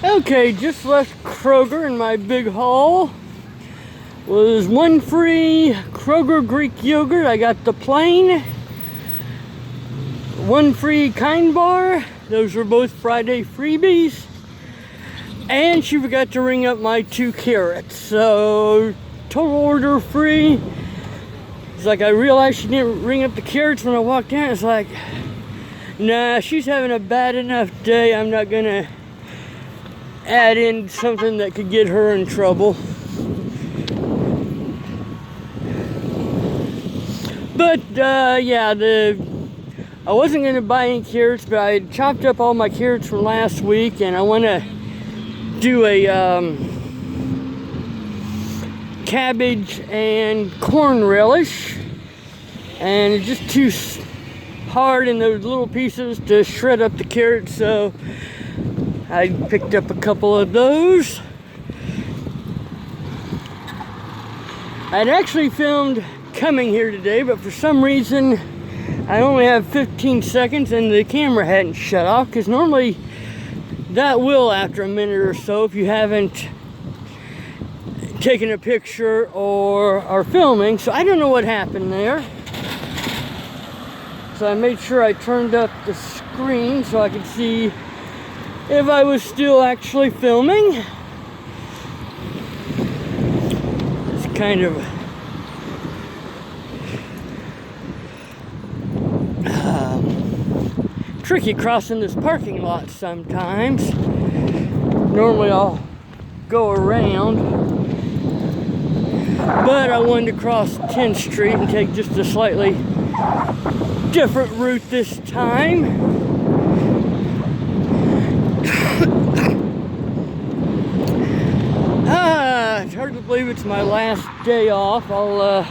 Okay, just left Kroger in my big haul. Was one free Kroger Greek yogurt. I got the plain. One free Kind Bar. Those were both Friday freebies. And she forgot to ring up my 2 carrots. So, total order free. It's like I realized she didn't ring up the carrots when I walked in. It's like, nah, she's having a bad enough day. I'm not gonna add in something that could get her in trouble. But yeah, I wasn't gonna buy any carrots, but I had chopped up all my carrots from last week, and I want to do a cabbage and corn relish, and it's just too hard in those little pieces to shred up the carrots, so I picked up a couple of those. I'd actually filmed coming here today, but for some reason I only have 15 seconds and the camera hadn't shut off, because normally that will after a minute or so if you haven't taken a picture or are filming. So I don't know what happened there. So I made sure I turned up the screen so I could see if I was still actually filming. It's kind of tricky crossing this parking lot sometimes. Normally I'll go around, but I wanted to cross 10th Street and take just a slightly different route this time. It's hard to believe it's my last day off. I'll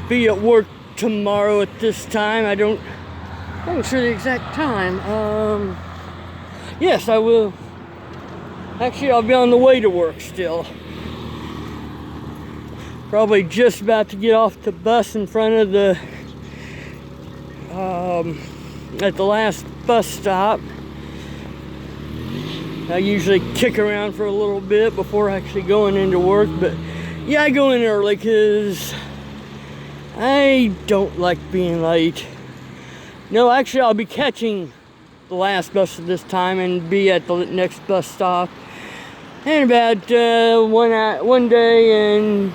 be at work tomorrow at this time. I'm not sure the exact time. Yes, I will. Actually, I'll be on the way to work still. Probably just about to get off the bus in front of the at the last bus stop. I usually kick around for a little bit before actually going into work, but yeah, I go in early because I don't like being late. No, actually, I'll be catching the last bus at this time and be at the next bus stop in about one day and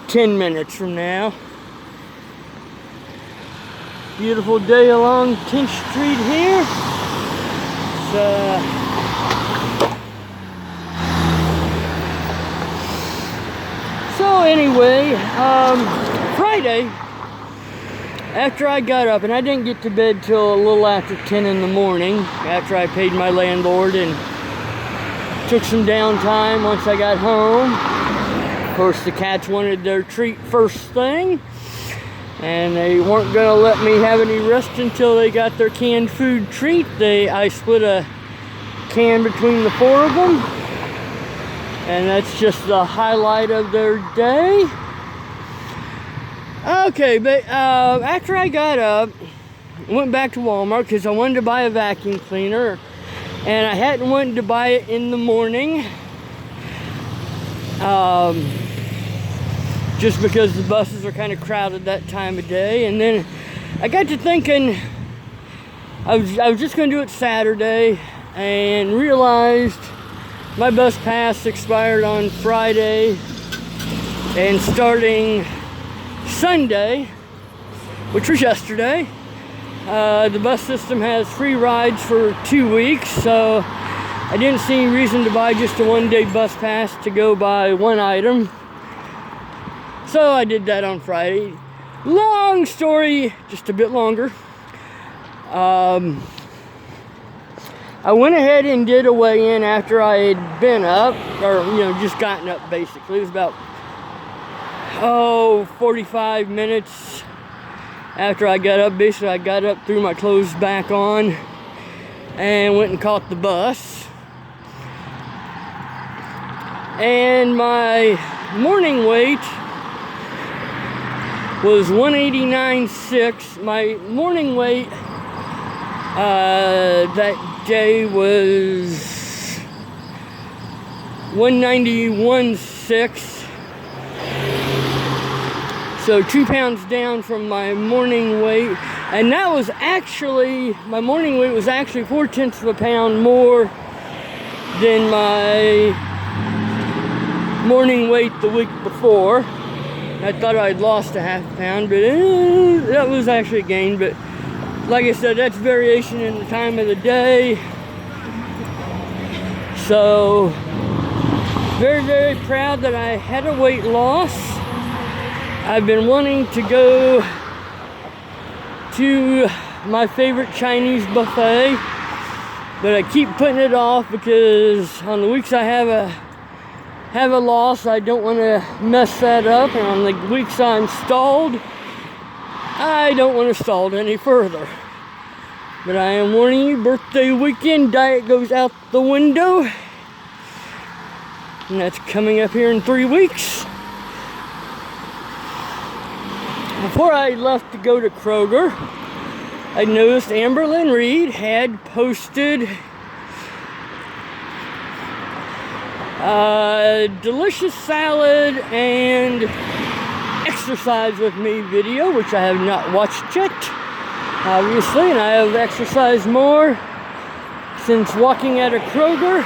10 minutes from now. Beautiful day along 10th Street here. So anyway, Friday, after I got up, and I didn't get to bed till a little after 10 in the morning, after I paid my landlord and took some downtime once I got home. Of course, the cats wanted their treat first thing, and they weren't going to let me have any rest until they got their canned food treat. I split a can between the 4 of them, and that's just the highlight of their day. Okay, but after I got up, I went back to Walmart because I wanted to buy a vacuum cleaner, and I hadn't wanted to buy it in the morning, just because the buses are kind of crowded that time of day. And then I got to thinking I was just going to do it Saturday, and realized my bus pass expired on Friday, and starting Sunday, which was yesterday, the bus system has free rides for 2 weeks, so I didn't see any reason to buy just a one-day bus pass to go buy one item. So I did that on Friday. Long story, just a bit longer. I went ahead and did a weigh-in after I had been up, or just gotten up basically. It was about 45 minutes after I got up. Basically, I got up, threw my clothes back on, and went and caught the bus. And my morning weight was 189.6. My morning weight That day was 191.6. So 2 pounds down from my morning weight. And that was actually, my morning weight was actually 0.4 of a pound more than my morning weight the week before. I thought I'd lost a half pound, but that was actually a gain. But like I said, that's variation in the time of the day. So, very, very proud that I had a weight loss. I've been wanting to go to my favorite Chinese buffet, but I keep putting it off because on the weeks I have a loss, I don't want to mess that up, and on the weeks I'm stalled, I don't want to stall it any further. But I am warning you, birthday weekend, diet goes out the window, and that's coming up here in 3 weeks. Before I left to go to Kroger, I noticed Amberlynn Reed had posted a delicious salad and exercise with me video, which I have not watched yet, obviously, and I have exercised more since walking at a Kroger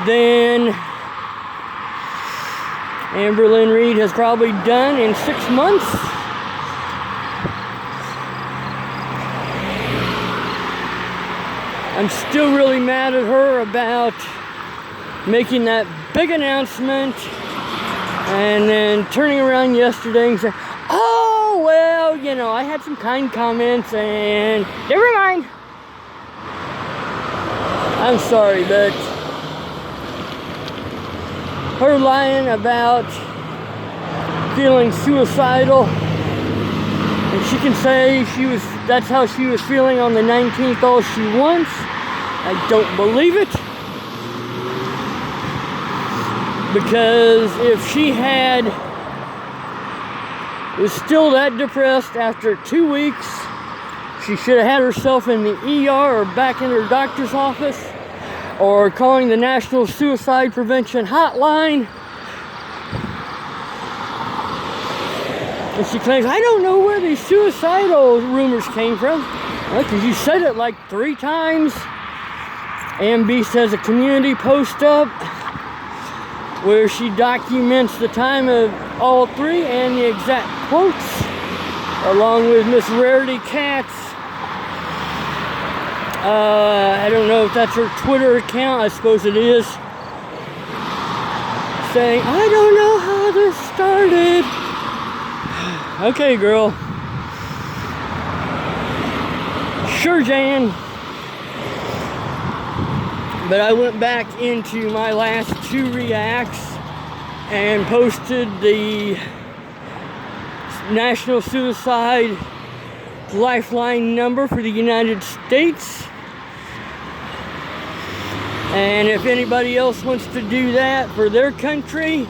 than Amberlynn Reed has probably done in 6 months. I'm still really mad at her about making that big announcement and then turning around yesterday and saying, oh, well, you know, I had some kind comments and never mind. I'm sorry, but her lying about feeling suicidal, and she can say that's how she was feeling on the 19th all she wants. I don't believe it. Because if she was still that depressed after 2 weeks, she should have had herself in the ER or back in her doctor's office or calling the National Suicide Prevention Hotline. And she claims, I don't know where these suicidal rumors came from. Well, because you said it like 3 times. AMB has a community post up where she documents the time of all 3 and the exact quotes, along with Miss Rarity Katz. I don't know if that's her Twitter account. I suppose it is. Saying, I don't know how this started. Okay, girl. Sure, Jan. But I went back into my last 2 reacts and posted the National Suicide Lifeline number for the United States. And if anybody else wants to do that for their country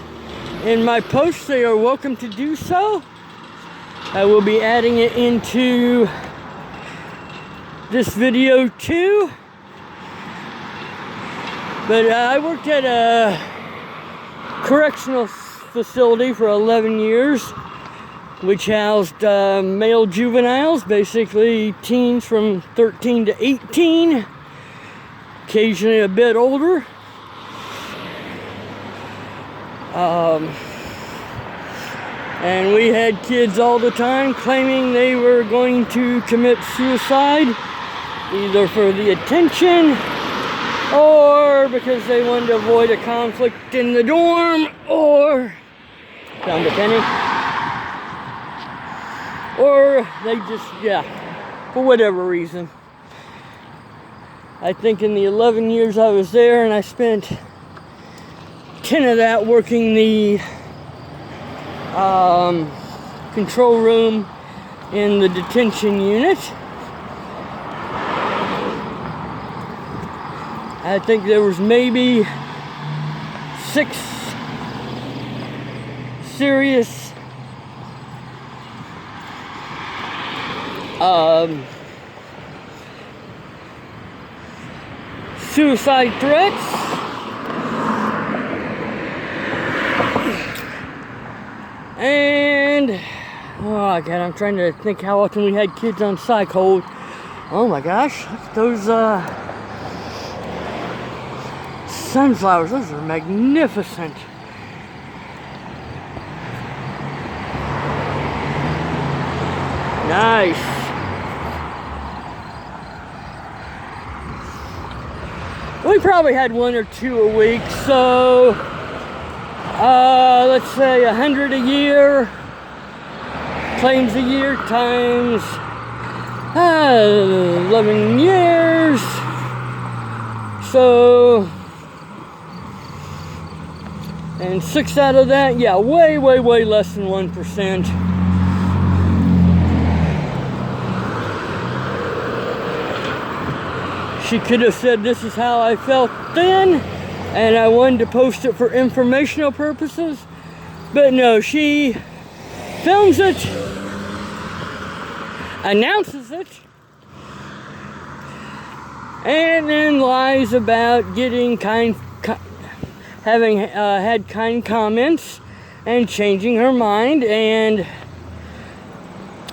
in my posts, they are welcome to do so. I will be adding it into this video too. But I worked at a correctional facility for 11 years, which housed male juveniles, basically teens from 13 to 18, occasionally a bit older. And we had kids all the time claiming they were going to commit suicide, either for the attention or because they wanted to avoid a conflict in the dorm, or found a penny, or they just, for whatever reason. I think in the 11 years I was there, and I spent 10 of that working the control room in the detention unit. I think there was maybe 6 serious suicide threats. And, oh God, I'm trying to think how often we had kids on psych hold. Oh my gosh, look at those sunflowers. Those are magnificent. Nice. We probably had 1 or 2 a week, so let's say 100 a year, claims a year times 11 years. So, and 6 out of that, yeah, way less than 1%. She could have said, "This is how I felt then," and I wanted to post it for informational purposes. But no, she films it, announces it, and then lies about getting having had kind comments and changing her mind. And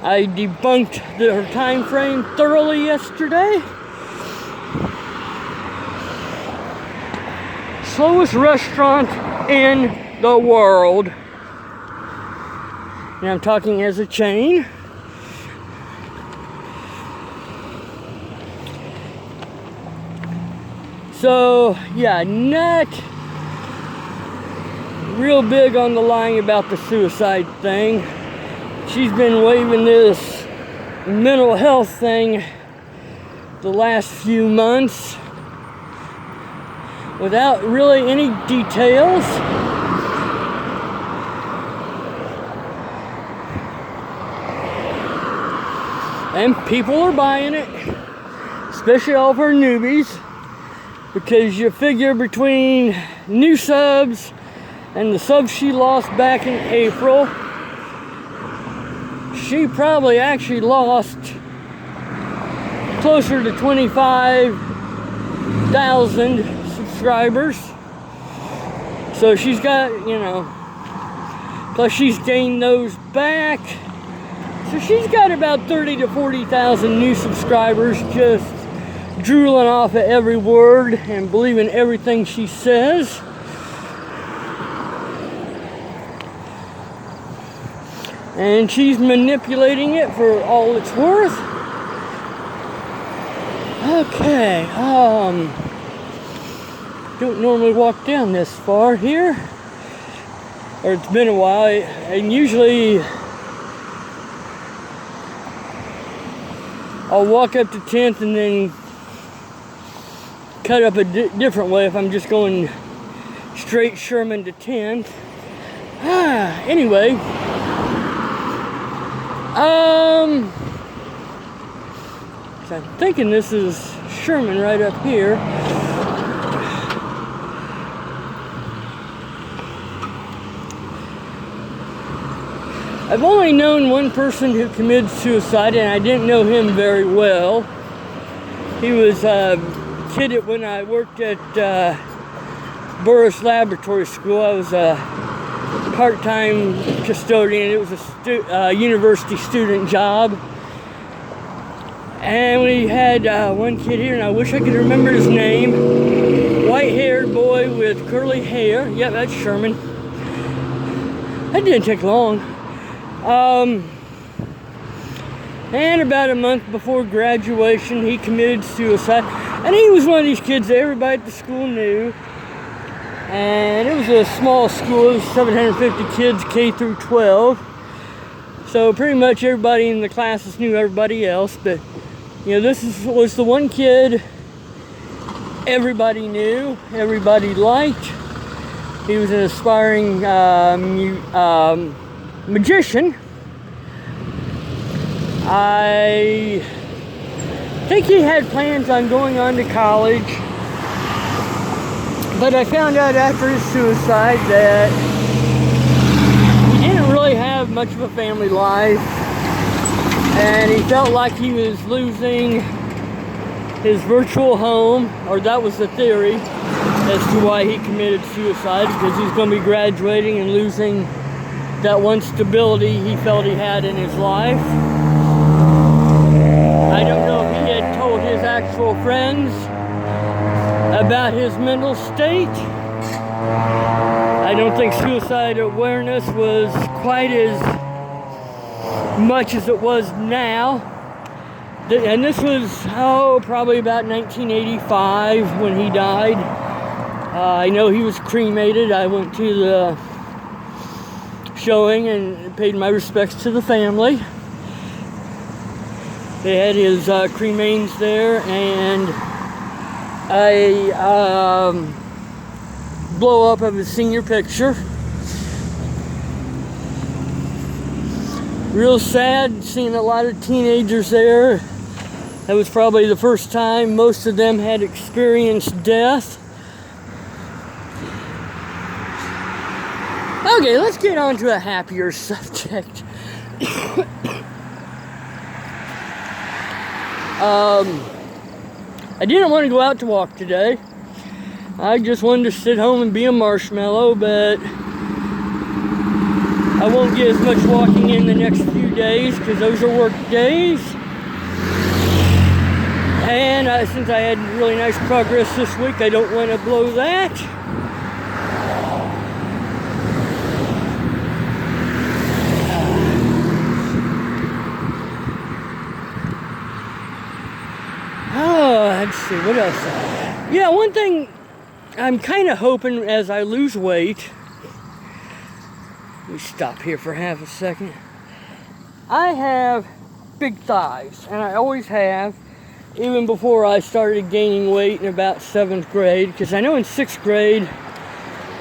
I debunked her time frame thoroughly yesterday. Slowest restaurant in the world. And I'm talking as a chain. So, yeah, not real big on the lying about the suicide thing. She's been waving this mental health thing the last few months without really any details. And people are buying it, especially all of her newbies, because you figure between new subs and the subs she lost back in April, she probably actually lost closer to 25,000 subscribers. So she's got, plus she's gained those back. So she's got about 30 to 40,000 new subscribers just drooling off of every word and believing everything she says. And she's manipulating it for all it's worth. Okay, don't normally walk down this far here, or it's been a while, and usually I'll walk up to 10th and then cut up a different way if I'm just going straight Sherman to 10th. Anyway, so I'm thinking this is Sherman right up here. I've only known one person who committed suicide, and I didn't know him very well. He was a kid when I worked at Burris Laboratory School. I was a part-time custodian. It was a university student job. And we had one kid here, and I wish I could remember his name. White-haired boy with curly hair. Yeah, that's Sherman. That didn't take long. And about a month before graduation, he committed suicide. And he was one of these kids that everybody at the school knew. And it was a small school. It was 750 kids, K through 12. So pretty much everybody in the classes knew everybody else. But, this was the one kid everybody knew, everybody liked. He was an aspiring magician. I think he had plans on going on to college, but I found out after his suicide that he didn't really have much of a family life, and he felt like he was losing his virtual home, or that was the theory as to why he committed suicide, because he's going to be graduating and losing that one stability he felt he had in his life. I don't know if he had told his actual friends about his mental state. I don't think suicide awareness was quite as much as it was now. And this was, probably about 1985 when he died. I know he was cremated. I went to the showing and paid my respects to the family. They had his cremains there, and a blow up of his senior picture. Real sad seeing a lot of teenagers there. That was probably the first time most of them had experienced death. Okay, let's get on to a happier subject. I didn't want to go out to walk today. I just wanted to sit home and be a marshmallow, but I won't get as much walking in the next few days because those are work days. And since I had really nice progress this week, I don't want to blow that. Let's see, what else? Yeah, one thing I'm kind of hoping as I lose weight. Let me stop here for half a second. I have big thighs, and I always have, even before I started gaining weight in about 7th grade, because I know in 6th grade,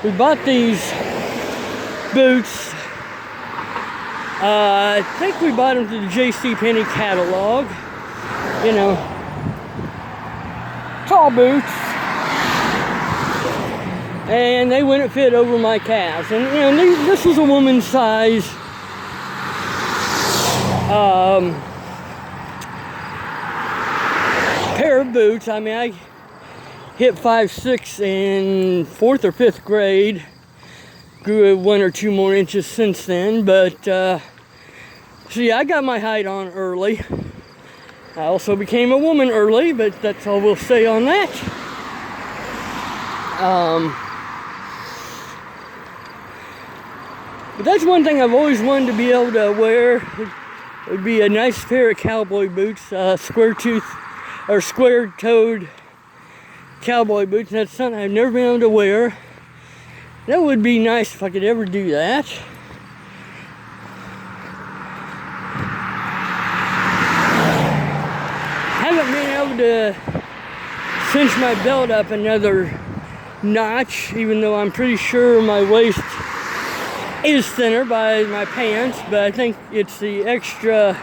we bought these boots. I think we bought them through the JCPenney catalog. You know, tall boots. And they wouldn't fit over my calves. And, you know, this was a woman's size pair of boots. I mean, I hit 5'6" in 4th or 5th grade. Grew 1 or 2 more inches since then. But, so yeah, I got my height on early. I also became a woman early, but that's all we'll say on that. But that's one thing I've always wanted to be able to wear. It would be a nice pair of cowboy boots, square-toed or square-toed cowboy boots. That's something I've never been able to wear. That would be nice if I could ever do that. Haven't been able to cinch my belt up another notch, even though I'm pretty sure my waist is thinner by my pants, but I think it's the extra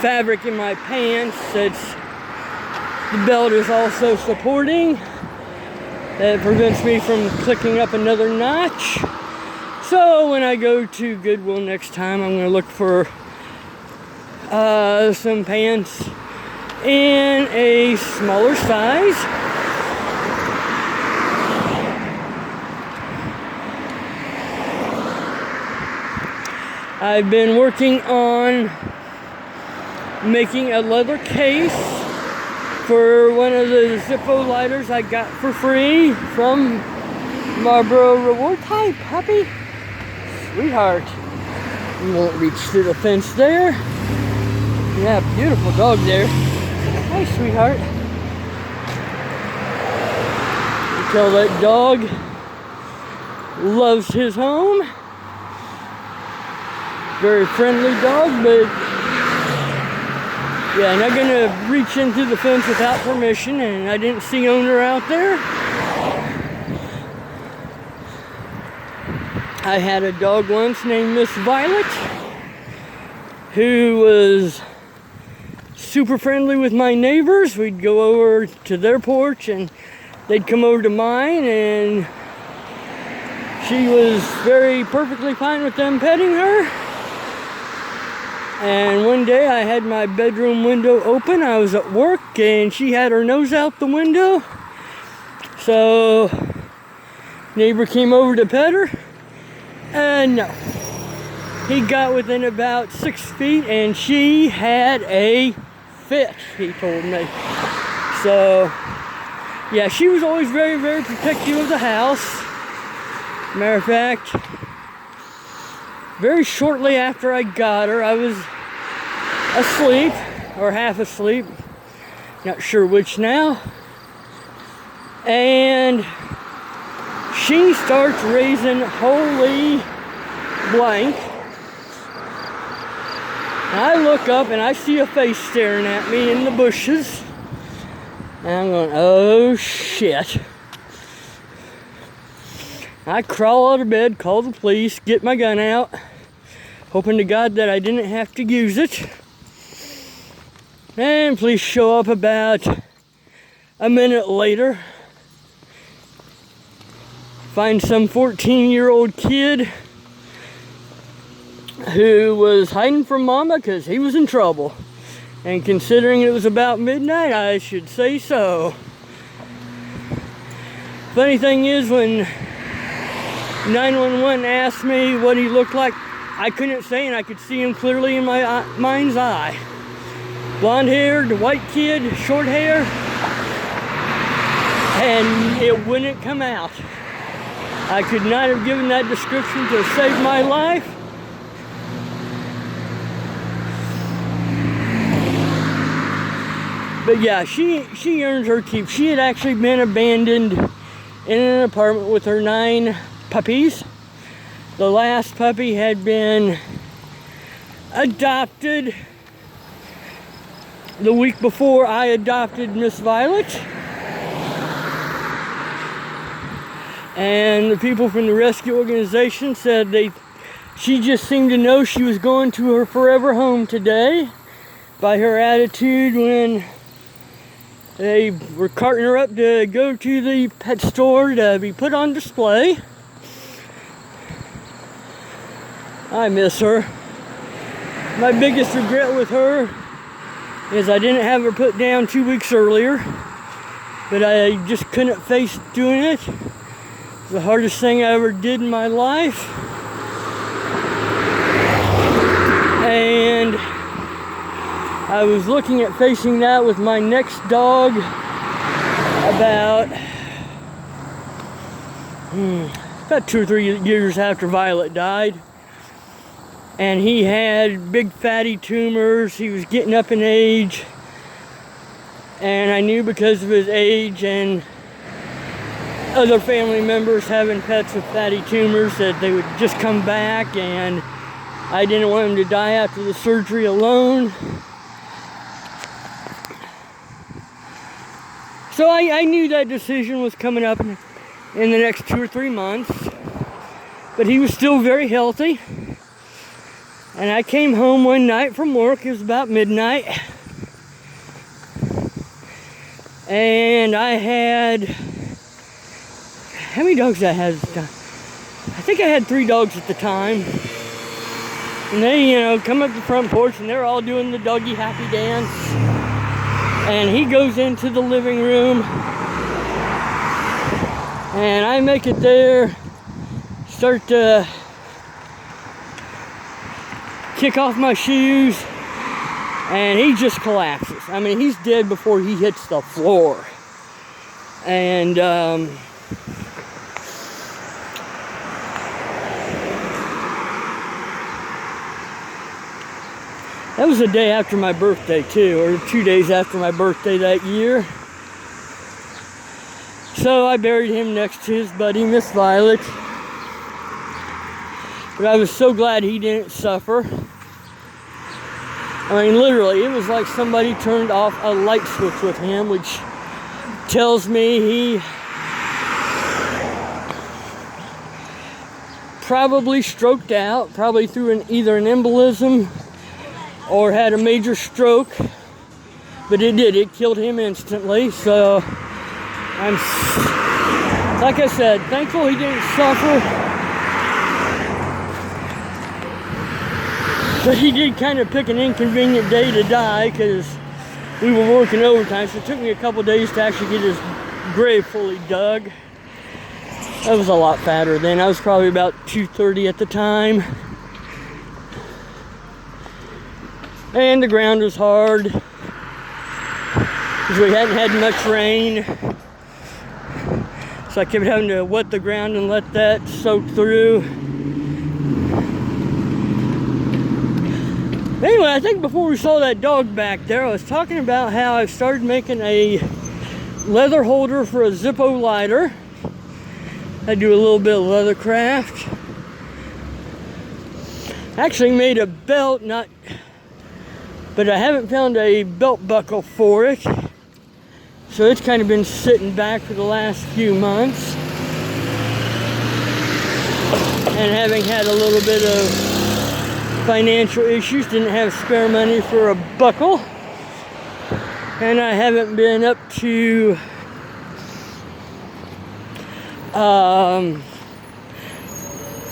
fabric in my pants that's the belt is also supporting. That prevents me from clicking up another notch. So when I go to Goodwill next time, I'm going to look for some pants in a smaller size. I've been working on making a leather case for one of the Zippo lighters I got for free from Marlboro Reward. Hi, puppy. Sweetheart. You won't reach through the fence there. Yeah, beautiful dog there. Hi, sweetheart. You tell that dog loves his home. Very friendly dog, but yeah, not gonna reach into the fence without permission, and I didn't see owner out there. I had a dog once named Miss Violet, who was super friendly with my neighbors. We'd go over to their porch and they'd come over to mine, and she was very perfectly fine with them petting her. And one day I had my bedroom window open. I was at work and she had her nose out the window. So neighbor came over to pet her. And no. He got within about 6 feet and she had a fit, he told me. So, yeah, she was always very, very protective of the house. Matter of fact, very shortly after I got her, I was asleep, or half asleep, not sure which now, and she starts raising holy blank. I look up and I see a face staring at me in the bushes. And I'm going, oh shit. I crawl out of bed, call the police, get my gun out, hoping to God that I didn't have to use it. And police show up about a minute later. Find some 14-year-old kid who was hiding from mama because he was in trouble. And considering it was about midnight, I should say so. Funny thing is, when 911 asked me what he looked like, I couldn't say, and I could see him clearly in my mind's eye. Blonde-haired, white kid, short hair, and it wouldn't come out. I could not have given that description to save my life. But yeah, she earns her keep. She had actually been abandoned in an apartment with her 9 puppies. The last puppy had been adopted the week before I adopted Miss Violet. And the people from the rescue organization said she just seemed to know she was going to her forever home today by her attitude when they were carting her up to go to the pet store to be put on display. I miss her. My biggest regret with her is I didn't have her put down 2 weeks earlier, but I just couldn't face doing it. It's the hardest thing I ever did in my life. And I was looking at facing that with my next dog about 2 or 3 years after Violet died. And he had big fatty tumors. He was getting up in age. And I knew because of his age and other family members having pets with fatty tumors that they would just come back, and I didn't want him to die after the surgery alone. So I knew that decision was coming up in the next 2 or 3 months. But he was still very healthy. And I came home one night from work. It was about midnight. And I had... How many dogs I had at the time? I think I had 3 dogs at the time. And they, come up the front porch and they're all doing the doggy happy dance. And he goes into the living room. And I make it there. Start to kick off my shoes. And he just collapses. I mean, he's dead before he hits the floor. And, that was the day after my birthday, too, or 2 days after my birthday that year. So I buried him next to his buddy, Miss Violet. But I was so glad he didn't suffer. I mean, literally, it was like somebody turned off a light switch with him, which tells me he probably stroked out, probably through either an embolism or had a major stroke, but it killed him instantly. So I'm, like I said, thankful he didn't suffer. But he did kind of pick an inconvenient day to die because we were working overtime, so it took me a couple days to actually get his grave fully dug. I was a lot fatter then. I was probably about 230 at the time. And the ground was hard because we hadn't had much rain. So I kept having to wet the ground and let that soak through. Anyway, I think before we saw that dog back there, I was talking about how I've started making a leather holder for a Zippo lighter. I do a little bit of leather craft. Actually made a belt, but I haven't found a belt buckle for it. So it's kind of been sitting back for the last few months. And having had a little bit of financial issues, didn't have spare money for a buckle. And I haven't been up to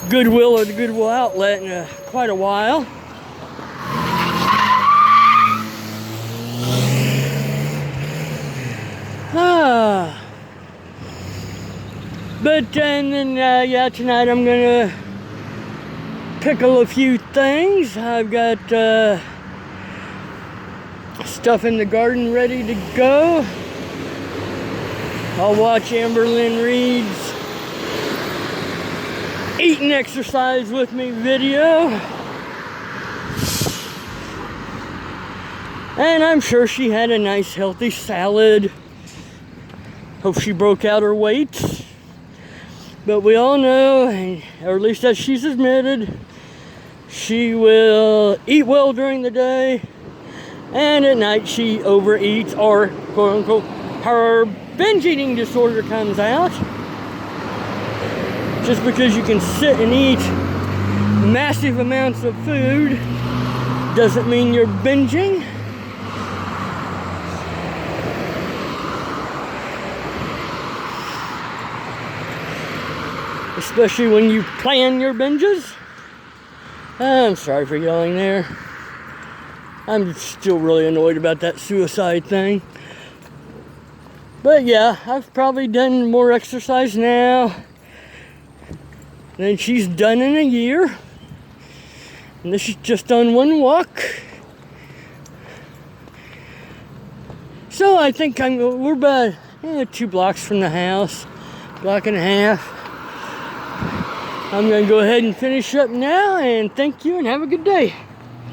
Goodwill or the Goodwill outlet in quite a while. But and then yeah, tonight I'm gonna pickle a few things. I've got stuff in the garden ready to go. I'll watch Amberlynn Reed's Eat and Exercise with Me video. And I'm sure she had a nice healthy salad. Hope she broke out her weight. But we all know, or at least as she's admitted, she will eat well during the day, and at night she overeats, or quote unquote, her binge eating disorder comes out. Just because you can sit and eat massive amounts of food doesn't mean you're binging. Especially when you plan your binges. I'm sorry for yelling there. I'm still really annoyed about that suicide thing. But yeah, I've probably done more exercise now than she's done in a year. And this is just on one walk. So I think we're about 2 blocks from the house, block and a half. I'm going to go ahead and finish up now, and thank you and have a good day.